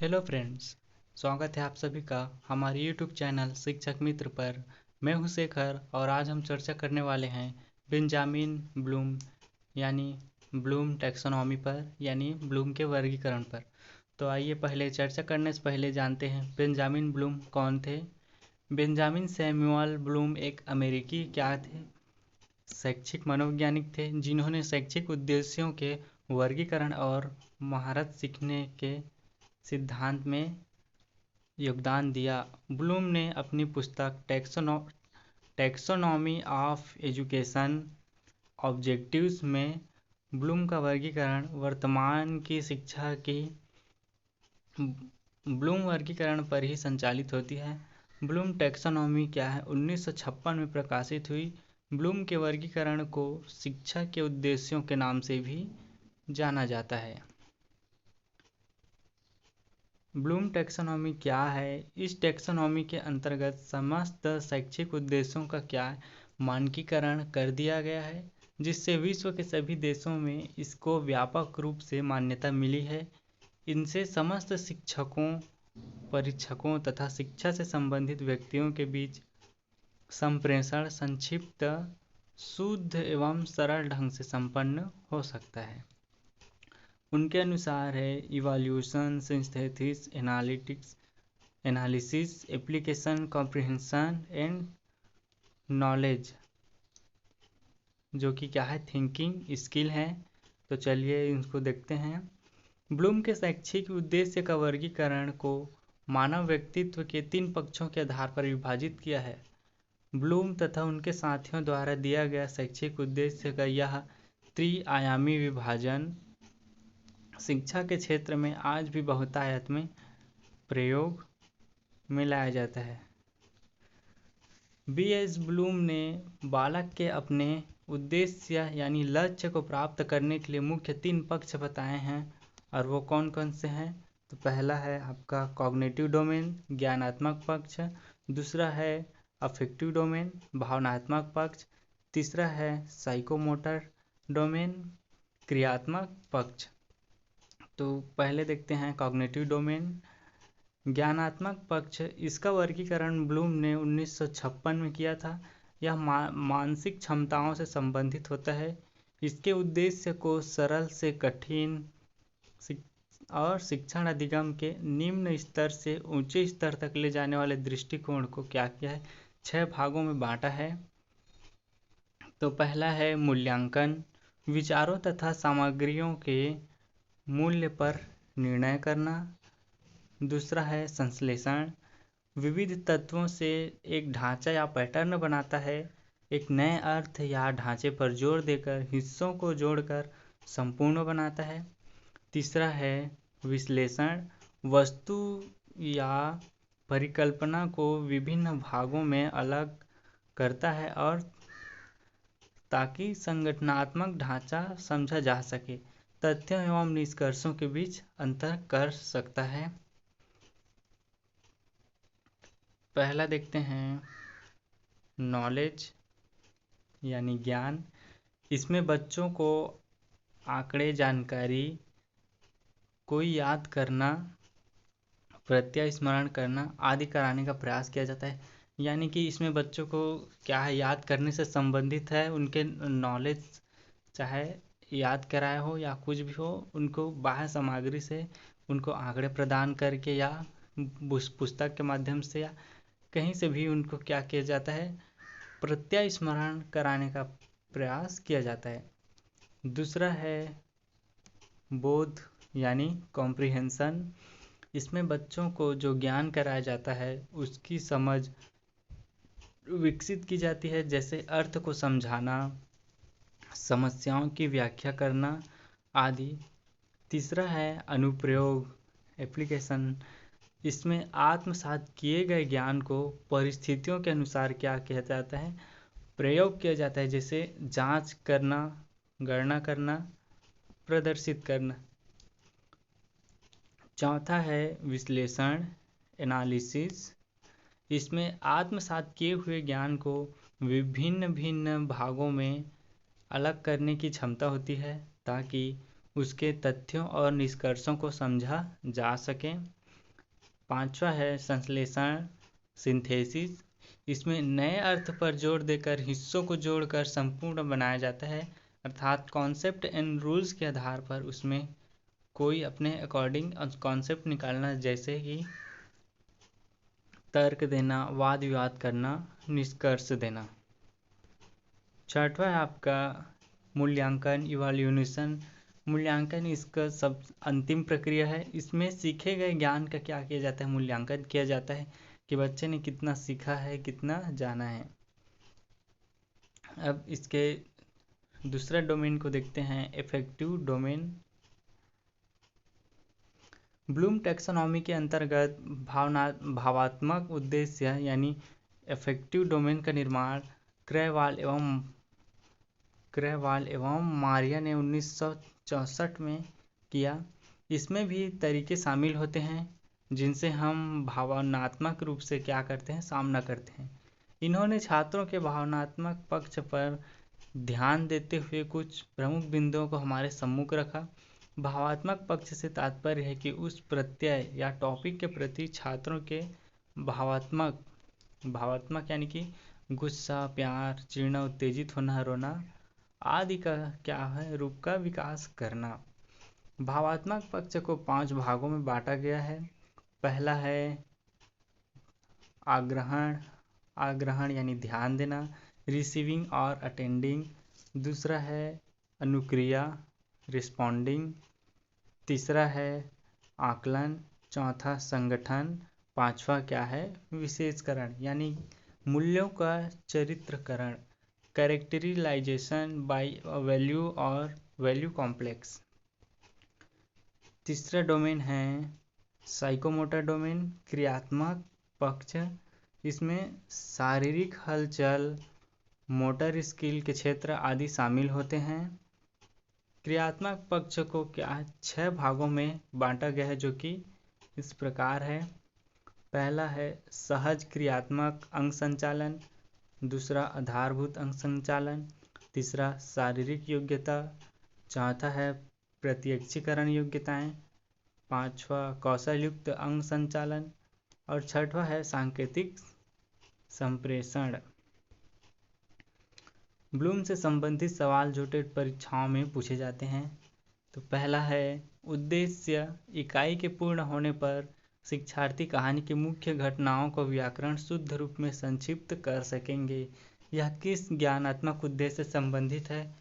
Hello friends. स्वागत है आप सभी का हमारे यूट्यूब चैनल शिक्षक मित्र पर। मैं हूं शेखर और आज हम चर्चा करने वाले हैं बेंजामिन ब्लूम यानी ब्लूम टैक्सोनॉमी पर यानी ब्लूम के वर्गीकरण पर। तो आइए पहले चर्चा करने से पहले जानते हैं बेंजामिन ब्लूम कौन थे। बेंजामिन सैमुअल ब्लूम एक अमेरिकी क्या थे शैक्षिक मनोवैज्ञानिक थे जिन्होंने शैक्षिक उद्देश्यों के वर्गीकरण और महारत सीखने के सिद्धांत में योगदान दिया। ब्लूम ने अपनी पुस्तक टैक्सोनॉमी ऑफ एजुकेशन ऑब्जेक्टिव्स में ब्लूम का वर्गीकरण वर्तमान की शिक्षा की ब्लूम वर्गीकरण पर ही संचालित होती है। ब्लूम टैक्सोनॉमी क्या है 1956 में प्रकाशित हुई। ब्लूम के वर्गीकरण को शिक्षा के उद्देश्यों के नाम से भी जाना जाता है। ब्लूम टैक्सोनॉमी क्या है? इस टैक्सोनॉमी के अंतर्गत समस्त शैक्षिक उद्देश्यों का क्या मानकीकरण कर दिया गया है, जिससे विश्व के सभी देशों में इसको व्यापक रूप से मान्यता मिली है। इनसे समस्त शिक्षकों, परीक्षकों तथा शिक्षा से संबंधित व्यक्तियों के बीच संप्रेषण संक्षिप्त, शुद्ध एवं सरल ढंग से संपन्न हो सकता है। उनके अनुसार है evolution, synthesis, analysis, application, comprehension and knowledge, जो कि क्या है थिंकिंग स्किल है। तो चलिए इनको देखते हैं। ब्लूम के शैक्षिक उद्देश्य का वर्गीकरण को मानव व्यक्तित्व के 3 पक्षों के आधार पर विभाजित किया है। ब्लूम तथा उनके साथियों द्वारा दिया गया शैक्षिक उद्देश्य का यह त्रिआयामी विभाजन शिक्षा के क्षेत्र में आज भी बहुतायत में प्रयोग में लाया जाता है। बी.एस. ब्लूम ने बालक के अपने उद्देश्य यानी लक्ष्य को प्राप्त करने के लिए मुख्य 3 पक्ष बताए हैं, और वो कौन कौन से हैं। तो पहला है आपका कॉग्निटिव डोमेन, ज्ञानात्मक पक्ष। दूसरा है अफेक्टिव डोमेन, भावनात्मक पक्ष। तीसरा है साइकोमोटर डोमेन, क्रियात्मक पक्ष। तो पहले देखते हैं कॉग्निटिव डोमेन, ज्ञानात्मक पक्ष। इसका वर्गीकरण ब्लूम ने 1956 में किया था। यह मानसिक क्षमताओं से संबंधित होता है। इसके उद्देश्य को सरल से कठिन और शिक्षण अधिगम के निम्न स्तर से ऊंचे स्तर तक ले जाने वाले दृष्टिकोण को क्या किया है 6 भागों में बांटा है। तो पहला है मूल्यांकन, विचारों तथा सामग्रियों के मूल्य पर निर्णय करना। दूसरा है संश्लेषण, विविध तत्वों से एक ढांचा या पैटर्न बनाता है, एक नए अर्थ या ढांचे पर जोर देकर हिस्सों को जोड़कर संपूर्ण बनाता है। तीसरा है विश्लेषण, वस्तु या परिकल्पना को विभिन्न भागों में अलग करता है और ताकि संगठनात्मक ढांचा समझा जा सके, तथ्यों एवं निष्कर्षों के बीच अंतर कर सकता है। पहला देखते हैं नॉलेज यानी ज्ञान। इसमें बच्चों को आंकड़े, जानकारी को याद करना, प्रत्यय स्मरण करना आदि कराने का प्रयास किया जाता है। यानी कि इसमें बच्चों को क्या है याद करने से संबंधित है, उनके नॉलेज चाहे याद कराया हो या कुछ भी हो, उनको बाह्य सामग्री से उनको आंकड़े प्रदान करके या पुस्तक के माध्यम से या कहीं से भी उनको क्या किया जाता है प्रत्यय स्मरण कराने का प्रयास किया जाता है। दूसरा है बोध यानी कॉम्प्रिहेंशन। इसमें बच्चों को जो ज्ञान कराया जाता है उसकी समझ विकसित की जाती है, जैसे अर्थ को समझाना, समस्याओं की व्याख्या करना आदि। तीसरा है अनुप्रयोग, एप्लीकेशन। इसमें आत्मसात किए गए ज्ञान को परिस्थितियों के अनुसार क्या किया जाता है प्रयोग किया जाता है, जैसे जांच करना, गणना करना, प्रदर्शित करना। चौथा है विश्लेषण, एनालिसिस। इसमें आत्मसात किए हुए ज्ञान को विभिन्न भिन्न भागों में अलग करने की क्षमता होती है ताकि उसके तथ्यों और निष्कर्षों को समझा जा सके। पांचवा है संश्लेषण सिंथेसिस। इसमें नए अर्थ पर जोर देकर हिस्सों को जोड़कर संपूर्ण बनाया जाता है, अर्थात कॉन्सेप्ट एंड रूल्स के आधार पर उसमें कोई अपने अकॉर्डिंग कॉन्सेप्ट निकालना, जैसे कि तर्क देना, वाद विवाद करना, निष्कर्ष देना। छठवा है आपका मूल्यांकन इवैल्यूएशन। मूल्यांकन इसका सब अंतिम प्रक्रिया है। इसमें सीखे गए ज्ञान का क्या किया जाता है, मूल्यांकन किया जाता है कि बच्चे ने कितना सीखा है, कितना जाना है। अब इसके दूसरा डोमेन को देखते हैं, इफेक्टिव डोमेन। ब्लूम टैक्सोनॉमी के अंतर्गत भावात्मक उद्देश्य यानी इफेक्टिव डोमेन का निर्माण क्रैवाल एवं मारिया ने 1964 में किया। इसमें भी तरीके शामिल होते हैं जिनसे हम भावनात्मक रूप से क्या करते हैं, सामना करते हैं। इन्होंने छात्रों के भावनात्मक पक्ष पर ध्यान देते हुए कुछ प्रमुख बिंदुओं को हमारे सम्मुख रखा। भावात्मक पक्ष से तात्पर्य है कि उस प्रत्यय या टॉपिक के प्रति छात्रों के भावात्मक यानी कि गुस्सा, प्यार, चिढ़ना, उत्तेजित होना, रोना आदि का क्या है, रूप का विकास करना। भावात्मक पक्ष को 5 भागों में बांटा गया है। पहला है आग्रहण यानी ध्यान देना, रिसीविंग और अटेंडिंग। दूसरा है अनुक्रिया, रिस्पॉन्डिंग। तीसरा है आकलन। चौथा संगठन। पांचवा क्या है, विशेषकरण यानी मूल्यों का चरित्रकरण, कैरेक्टराइजेशन बाय वैल्यू और वैल्यू कॉम्प्लेक्स। तीसरा डोमेन है साइकोमोटर डोमेन, क्रियात्मक पक्ष। इसमें शारीरिक हलचल, मोटर स्किल के क्षेत्र आदि शामिल होते हैं। क्रियात्मक पक्ष को क्या 6 भागों में बांटा गया है, जो कि इस प्रकार है। पहला है सहज क्रियात्मक अंग संचालन। दूसरा आधारभूत अंग संचालन। तीसरा शारीरिक योग्यता। चौथा है प्रत्यक्षीकरण योग्यताएं। पांचवा कौशल युक्त अंग संचालन और छठवा है सांकेतिक संप्रेषण। ब्लूम से संबंधित सवाल जो टेट परीक्षाओं में पूछे जाते हैं। तो पहला है उद्देश्य। इकाई के पूर्ण होने पर शिक्षार्थी कहानी की मुख्य घटनाओं को व्याकरण शुद्ध रूप में संक्षिप्त कर सकेंगे। यह किस ज्ञानात्मक उद्देश्य से संबंधित है?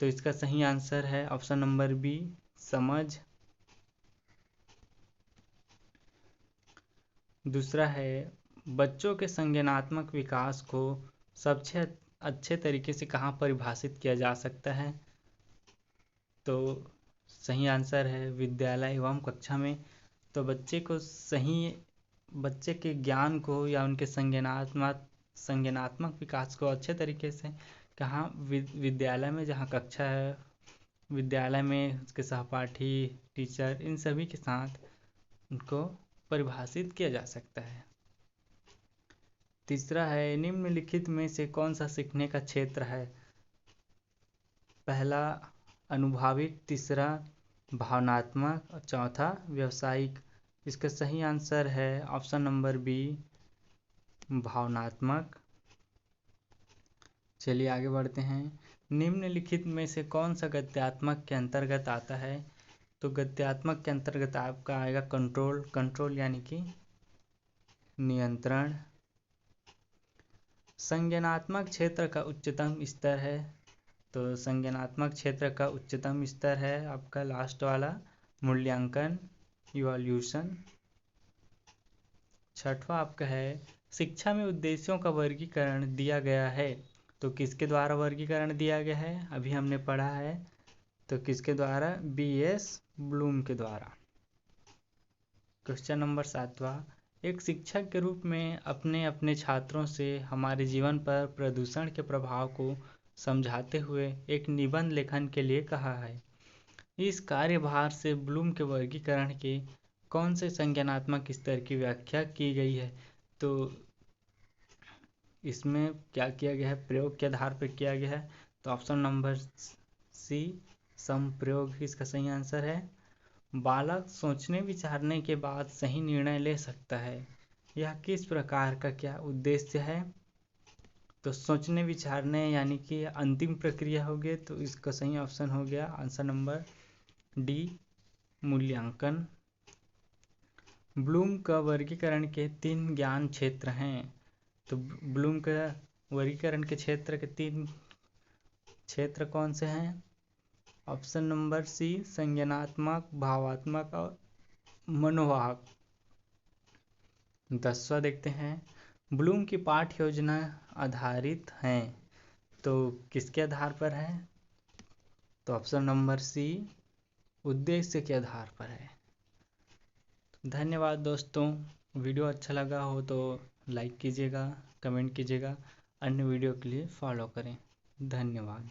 तो इसका सही आंसर है ऑप्शन नंबर बी, समझ। दूसरा है बच्चों के संज्ञानात्मक विकास को सबसे अच्छे तरीके से कहाँ परिभाषित किया जा सकता है? तो सही आंसर है विद्यालय एवं कक्षा में। तो बच्चे के ज्ञान को या उनके संज्ञानात्मक विकास को अच्छे तरीके से कहाँ, विद्यालय में, जहाँ कक्षा है, विद्यालय में उसके सहपाठी, टीचर, इन सभी के साथ उनको परिभाषित किया जा सकता है। तीसरा है निम्नलिखित में से कौन सा सीखने का क्षेत्र है? पहला अनुभाविक, तीसरा भावनात्मक और चौथा व्यावसायिक। इसका सही आंसर है ऑप्शन नंबर बी, भावनात्मक। चलिए आगे बढ़ते हैं। निम्नलिखित में से कौन सा गद्यात्मक के अंतर्गत आता है? तो गद्यात्मक के अंतर्गत आपका आएगा कंट्रोल यानी कि नियंत्रण। संज्ञानात्मक क्षेत्र का उच्चतम स्तर है। तो संज्ञानात्मक क्षेत्र का उच्चतम स्तर है आपका लास्ट वाला मूल्यांकन, इवैल्यूएशन। छठवा आपका है शिक्षा में उद्देश्यों का वर्गीकरण दिया गया है। तो किसके द्वारा वर्गीकरण दिया गया है? अभी हमने पढ़ा है। तो किसके द्वारा? BS ब्लूम के द्वारा। क्वेश्चन नंबर 7वां, एक शिक्षक के रूप में अपने अपने छात्रों से हमारे जीवन पर प्रदूषण के प्रभाव को समझाते हुए एक निबंध लेखन के लिए कहा है। इस कार्यभार से ब्लूम के वर्गीकरण के कौन से संज्ञानात्मक स्तर की व्याख्या की गई है? तो इसमें क्या किया गया है? प्रयोग के आधार पर किया गया है। तो ऑप्शन नंबर सी, संप्रयोग इसका सही आंसर है। बालक सोचने विचारने के बाद सही निर्णय ले सकता है। यह किस प्रकार का क्या उद्देश्य है? तो सोचने विचारने यानी कि अंतिम प्रक्रिया हो गई, तो इसका सही ऑप्शन हो गया आंसर नंबर डी, मूल्यांकन। ब्लूम का वर्गीकरण के 3 ज्ञान क्षेत्र हैं। तो ब्लूम का वर्गीकरण के क्षेत्र के 3 क्षेत्र कौन से हैं? ऑप्शन नंबर सी, संज्ञानात्मक, भावात्मक और मनोवाहक। 10वां देखते हैं, ब्लूम की पाठ्य योजना आधारित हैं, तो किसके आधार पर है? तो ऑप्शन नंबर सी, उद्देश्य के आधार पर है। धन्यवाद दोस्तों, वीडियो अच्छा लगा हो तो लाइक कीजिएगा, कमेंट कीजिएगा, अन्य वीडियो के लिए फॉलो करें। धन्यवाद।